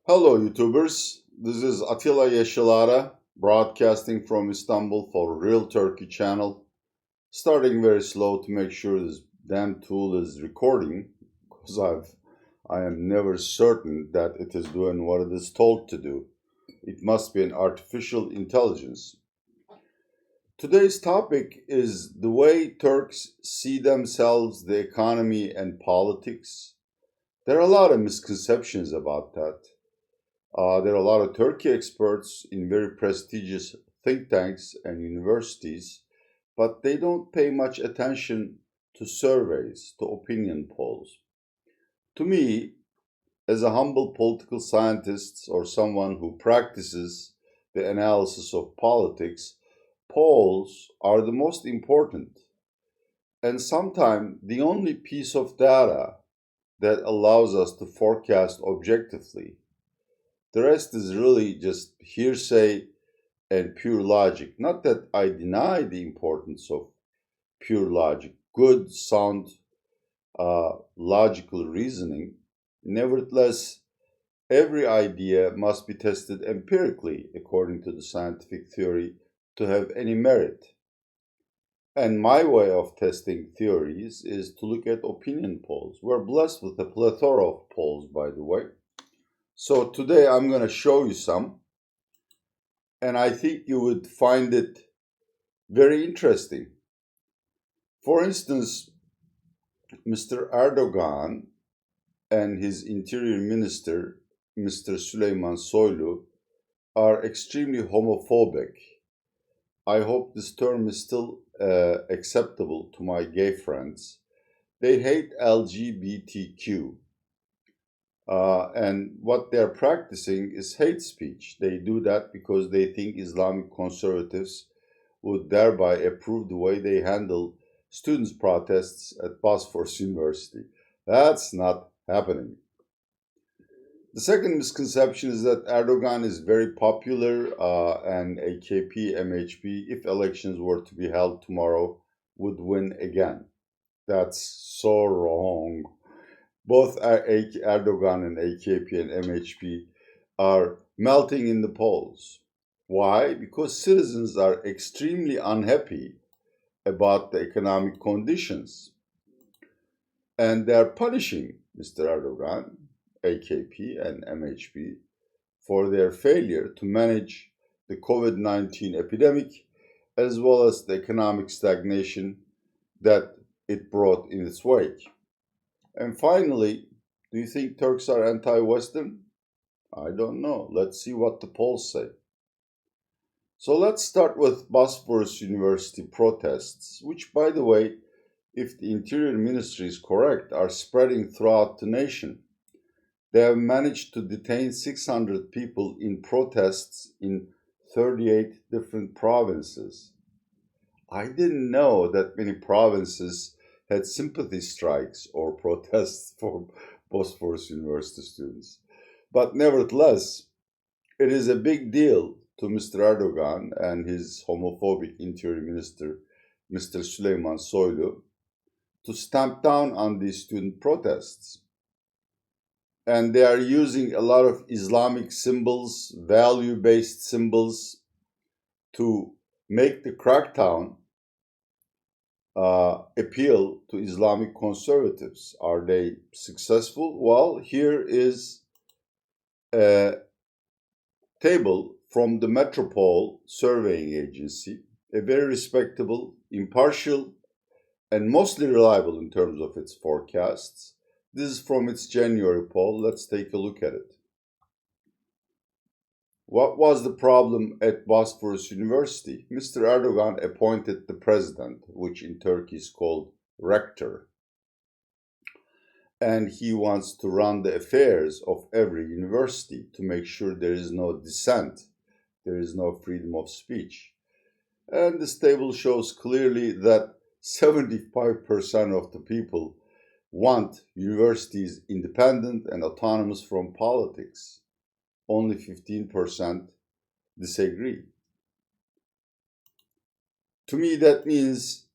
Hello, YouTubers. This is Atilla Yeşilara, broadcasting from Istanbul for Real Turkey channel. Starting very slow to make sure this damn tool is recording, because I am never certain that it is doing what it is told to do. It must be an artificial intelligence. Today's topic is the way Turks see themselves, the economy, and politics. There are a lot of misconceptions about that. There are a lot of Turkey experts in very prestigious think tanks and universities, but they don't pay much attention to surveys, to opinion polls. To me, as a humble political scientist or someone who practices the analysis of politics, polls are the most important and sometimes the only piece of data that allows us to forecast objectively. The rest is really just hearsay and pure logic. Not that I deny the importance of pure logic, good, sound, logical reasoning. Nevertheless, every idea must be tested empirically according to the scientific theory to have any merit. And my way of testing theories is to look at opinion polls. We're blessed with a plethora of polls, by the way. So today I'm going to show you some, and I think you would find it very interesting. For instance, Mr. Erdogan and his interior minister, Mr. Süleyman Soylu, are extremely homophobic. I hope this term is still acceptable to my gay friends. They hate LGBTQ. And what they're practicing is hate speech. They do that because they think Islamic conservatives would thereby approve the way they handle students' protests at Bosphorus University. That's not happening. The second misconception is that Erdogan is very popular and AKP-MHP, if elections were to be held tomorrow, would win again. That's so wrong. Both Erdogan and AKP and MHP are melting in the polls. Why? Because citizens are extremely unhappy about the economic conditions. And they're punishing Mr. Erdogan, AKP, and MHP for their failure to manage the COVID-19 epidemic as well as the economic stagnation that it brought in its wake. And finally, do you think Turks are anti-Western? I don't know. Let's see what the polls say. So let's start with Bosphorus University protests, which, by the way, if the Interior Ministry is correct, are spreading throughout the nation. They have managed to detain 600 people in protests in 38 different provinces. I didn't know that many provinces had sympathy strikes or protests for Bosphorus University students. But nevertheless, it is a big deal to Mr. Erdogan and his homophobic interior minister, Mr. Süleyman Soylu, to stamp down on these student protests. And they are using a lot of Islamic symbols, value-based symbols, to make the crackdown appeal to Islamic conservatives. Are they successful? Well, here is a table from the Metropole Surveying Agency, a very respectable, impartial, and mostly reliable in terms of its forecasts. This is from its January poll. Let's take a look at it. What was the problem at Bosphorus University? Mr. Erdogan appointed the president, which in Turkey is called rector. And he wants to run the affairs of every university to make sure there is no dissent, there is no freedom of speech. And this table shows clearly that 75% of the people want universities independent and autonomous from politics. Only 15% disagree. To me, that means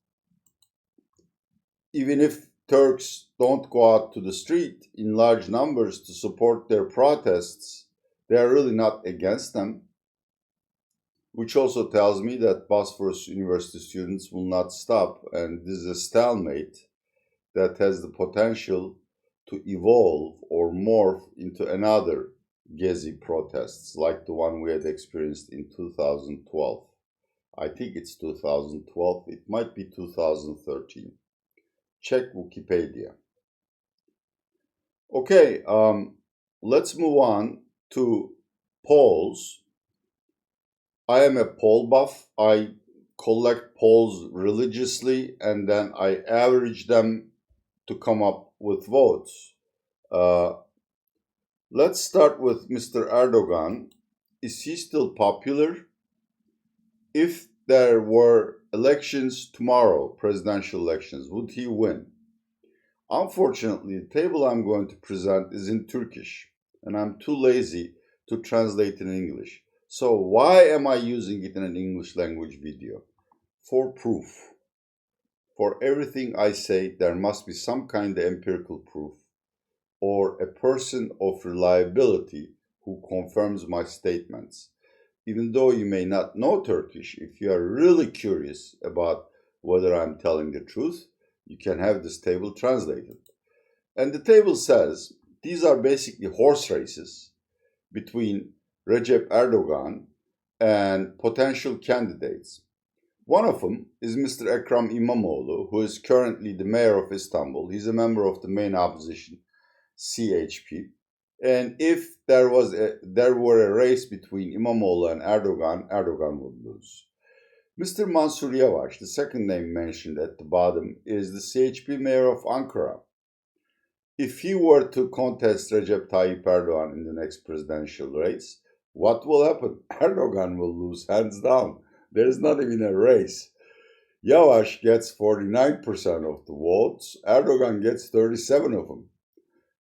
even if Turks don't go out to the street in large numbers to support their protests, They are really not against them, which also tells me that Bosphorus University students will not stop, and this is a stalemate that has the potential to evolve or morph into another Gezi protests like the one we had experienced in 2012. I think it's 2012, it might be 2013. Check Wikipedia. Okay, let's move on to polls. I am a poll buff. I collect polls religiously and then I average them to come up with votes. Let's start with Mr. Erdogan. Is he still popular? If there were elections tomorrow, presidential elections, would he win? Unfortunately, the table I'm going to present is in Turkish, and I'm too lazy to translate in English. So why am I using it in an English language video? For proof. For everything I say, there must be some kind of empirical proof, or a person of reliability who confirms my statements. Even though you may not know Turkish, if you are really curious about whether I'm telling the truth, you can have this table translated. And the table says these are basically horse races between Recep Erdogan and potential candidates. One of them is Mr. Ekrem İmamoğlu, who is currently the mayor of Istanbul. He's a member of the main opposition, CHP. And if there were a race between İmamoğlu and Erdogan, Erdogan would lose. Mr. Mansur Yavaş, the second name mentioned at the bottom, is the CHP mayor of Ankara. If he were to contest Recep Tayyip Erdogan in the next presidential race, what will happen? Erdogan will lose hands down. There is not even a race. Yavaş gets 49% of the votes, Erdogan gets 37 of them.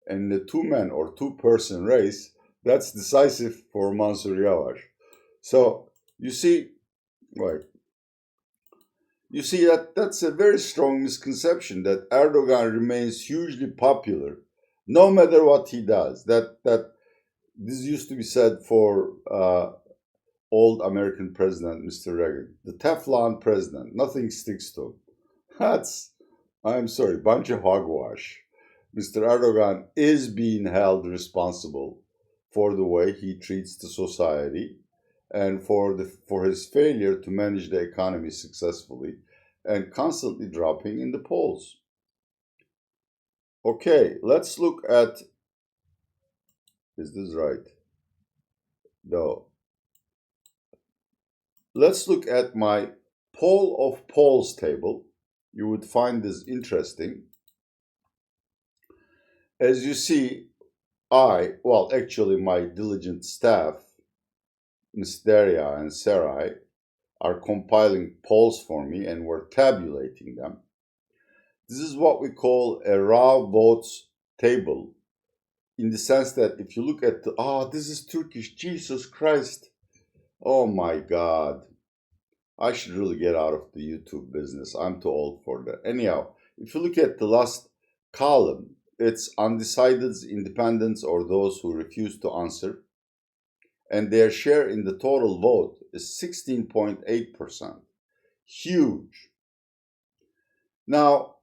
And the two-man or two-person race, that's decisive for Mansur Yavaş. So you see, right? You see that's a very strong misconception that Erdogan remains hugely popular, no matter what he does. That this used to be said for old American president Mr. Reagan, the Teflon president. Nothing sticks to him. That's, I'm sorry, bunch of hogwash. Mr. Erdogan is being held responsible for the way he treats the society and for his failure to manage the economy successfully and constantly dropping in the polls. Okay, let's look at, is this right? No. Let's look at my poll of polls table. You would find this interesting. As you see, actually my diligent staff, Ms. Derya and Sarai, are compiling polls for me and we're tabulating them. This is what we call a raw votes table, in the sense that if you look at this is Turkish, Jesus Christ. Oh my God. I should really get out of the YouTube business. I'm too old for that. Anyhow, if you look at the last column, it's undecideds, independents, or those who refuse to answer. And their share in the total vote is 16.8%. Huge. Now,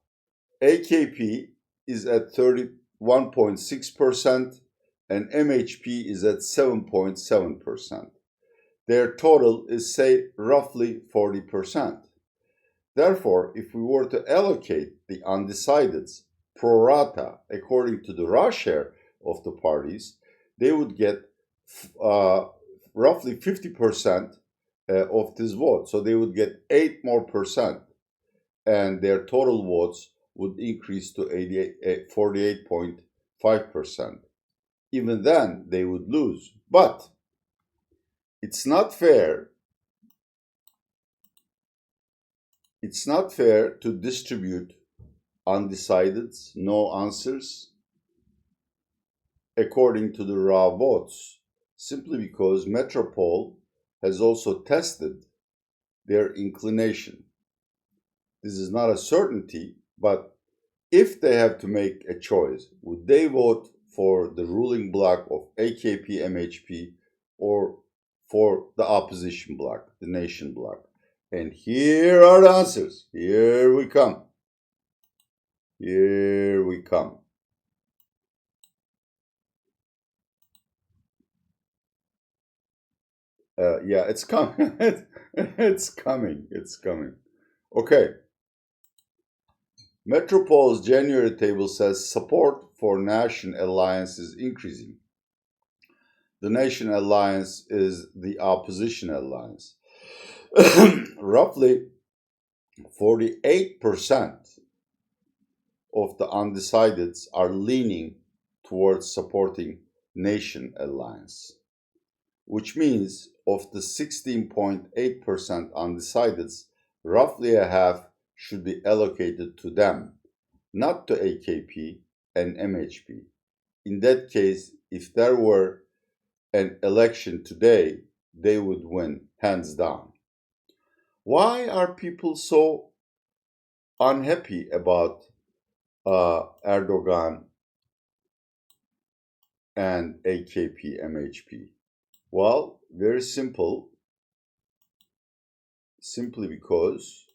AKP is at 31.6% and MHP is at 7.7%. Their total is, say, roughly 40%. Therefore, if we were to allocate the undecideds pro rata according to the raw share of the parties, they would get roughly 50% of this vote. So they would get 8 more percent, and their total votes would increase to 48.5%. Even then, they would lose. But it's not fair. It's not fair to distribute undecideds, no answers, according to the raw votes, simply because Metropole has also tested their inclination. This is not a certainty, but if they have to make a choice, would they vote for the ruling bloc of AKP-MHP or for the opposition bloc, the nation bloc? And here are the answers. Here we come. Here we come. Yeah, it's coming. It's coming. It's coming. Okay. Metropol's January table says support for Nation Alliance is increasing. The Nation Alliance is the opposition alliance. Roughly 48% of the undecideds are leaning towards supporting Nation Alliance, which means of the 16.8% undecideds, roughly a half should be allocated to them, not to AKP and MHP. In that case, if there were an election today, they would win hands down. Why are people so unhappy about Erdogan and AKP-MHP? Well, very simple. Simply because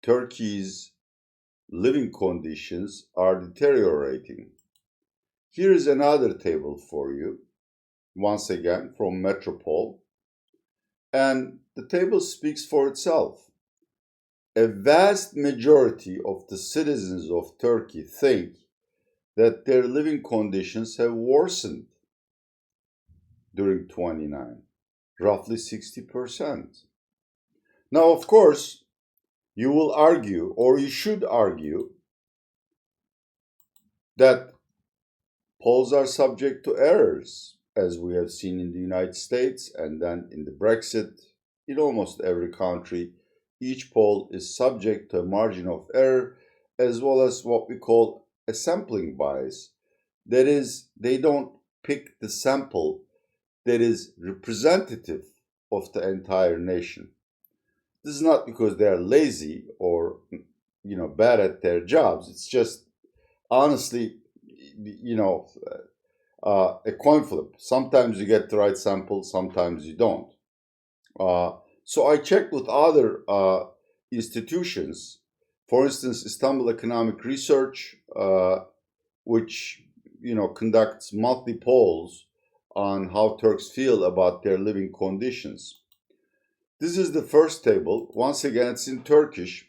Turkey's living conditions are deteriorating. Here is another table for you, once again from Metropol, and the table speaks for itself. A vast majority of the citizens of Turkey think that their living conditions have worsened during 29, roughly 60%. Now, of course, you will argue, or you should argue, that polls are subject to errors, as we have seen in the United States and then in the Brexit. In almost every country, each poll is subject to a margin of error, as well as what we call a sampling bias. That is, they don't pick the sample that is representative of the entire nation. This is not because they are lazy or bad at their jobs. It's just honestly, a coin flip. Sometimes you get the right sample, sometimes you don't. So I checked with other institutions, for instance, Istanbul Economic Research, which conducts monthly polls on how Turks feel about their living conditions. This is the first table. Once again, it's in Turkish,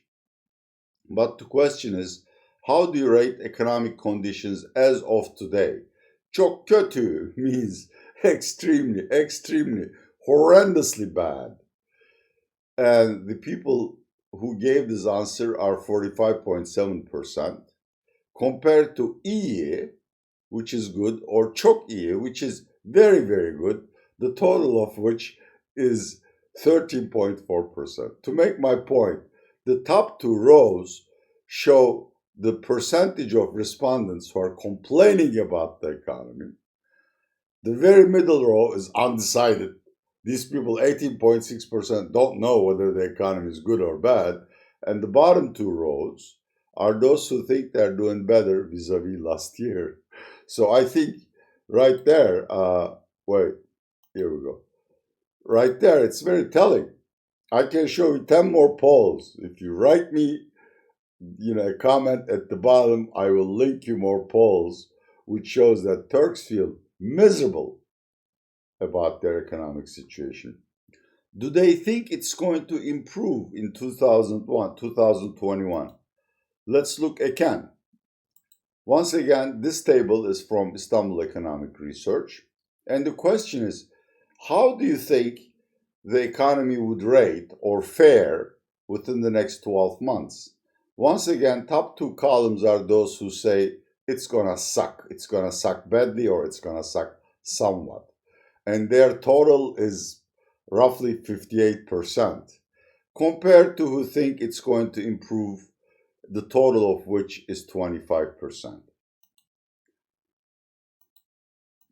but the question is, how do you rate economic conditions as of today? Çok kötü means extremely, extremely, horrendously bad. And the people who gave this answer are 45.7%, compared to iyi, which is good, or çok iyi, which is very, very good, the total of which is 13.4%. To make my point, the top two rows show the percentage of respondents who are complaining about the economy. The very middle row is undecided. These people, 18.6%, don't know whether the economy is good or bad. And the bottom two rows are those who think they're doing better vis-a-vis last year. So I think right there, wait, here we go. Right there, it's very telling. I can show you 10 more polls. If you write me, a comment at the bottom, I will link you more polls, which shows that Turks feel miserable about their economic situation. Do they think it's going to improve in 2021? Let's look again. Once again, this table is from Istanbul Economic Research. And the question is, how do you think the economy would rate or fare within the next 12 months? Once again, top two columns are those who say it's going to suck. It's going to suck badly or it's going to suck somewhat. And their total is roughly 58%, compared to who think it's going to improve, the total of which is 25%.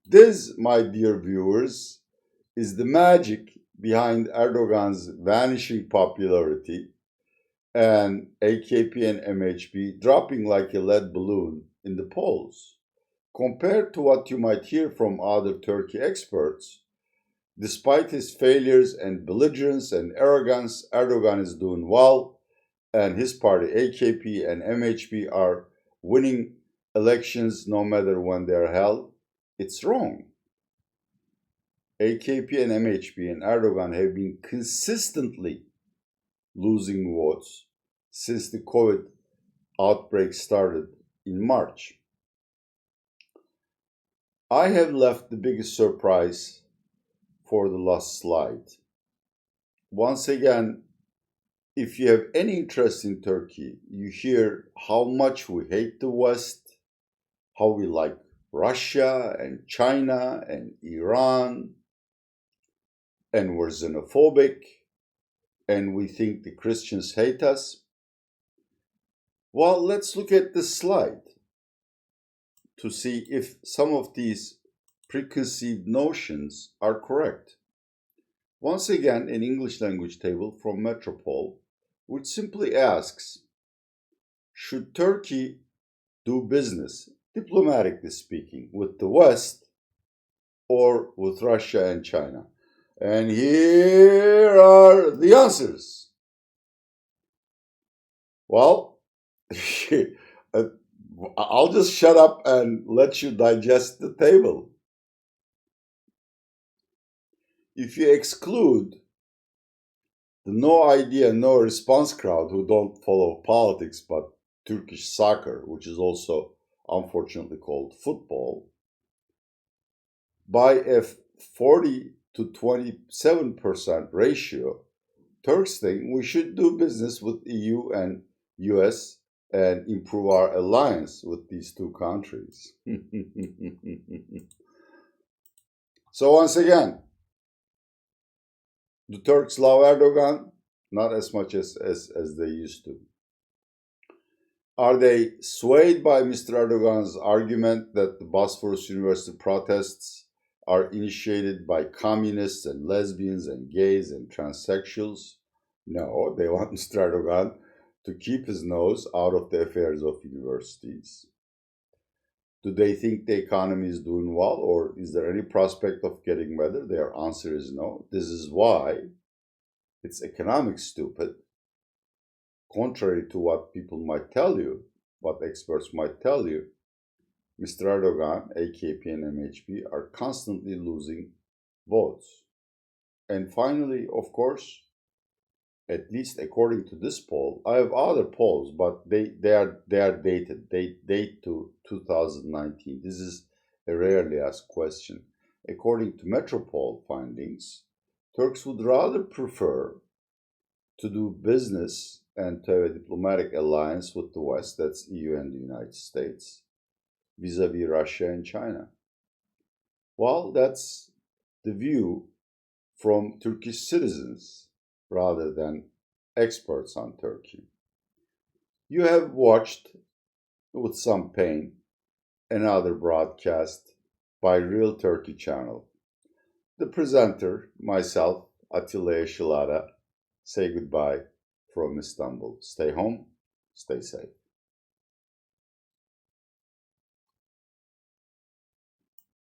This, my dear viewers, is the magic behind Erdogan's vanishing popularity and AKP and MHP dropping like a lead balloon in the polls. Compared to what you might hear from other Turkey experts, despite his failures and belligerence and arrogance, Erdogan is doing well, and his party AKP and MHP are winning elections no matter when they are held. It's wrong. AKP and MHP and Erdogan have been consistently losing votes since the COVID outbreak started in March. I have left the biggest surprise for the last slide. Once again, if you have any interest in Turkey, you hear how much we hate the West, how we like Russia and China and Iran, and we're xenophobic, and we think the Christians hate us. Well, let's look at this slide to see if some of these preconceived notions are correct. Once again, an English language table from Metropole, which simply asks, should Turkey do business, diplomatically speaking, with the West or with Russia and China? And here are the answers. Well, I'll just shut up and let you digest the table. If you exclude the no idea, no response crowd who don't follow politics but Turkish soccer, which is also unfortunately called football, by a 40 to 27% ratio, Turks think we should do business with EU and US and improve our alliance with these two countries. So once again, the Turks love Erdogan, not as much as they used to. Are they swayed by Mr. Erdogan's argument that the Bosphorus University protests are initiated by communists and lesbians and gays and transsexuals? No, they want Mr. Erdogan to keep his nose out of the affairs of universities. Do they think the economy is doing well, or is there any prospect of getting better? Their answer is no. This is why it's economic stupid. Contrary to what people might tell you, what experts might tell you, Mr. Erdogan, AKP and MHP are constantly losing votes. And finally, of course, at least according to this poll, I have other polls, but they are dated. They date to 2019. This is a rarely asked question. According to Metropole findings, Turks would rather prefer to do business and to have a diplomatic alliance with the West, that's EU and the United States, vis-a-vis Russia and China. Well, that's the view from Turkish citizens rather than experts on Turkey. You have watched, with some pain, another broadcast by Real Turkey Channel. The presenter, myself, Atilla Yeşilada, say goodbye from Istanbul. Stay home, stay safe.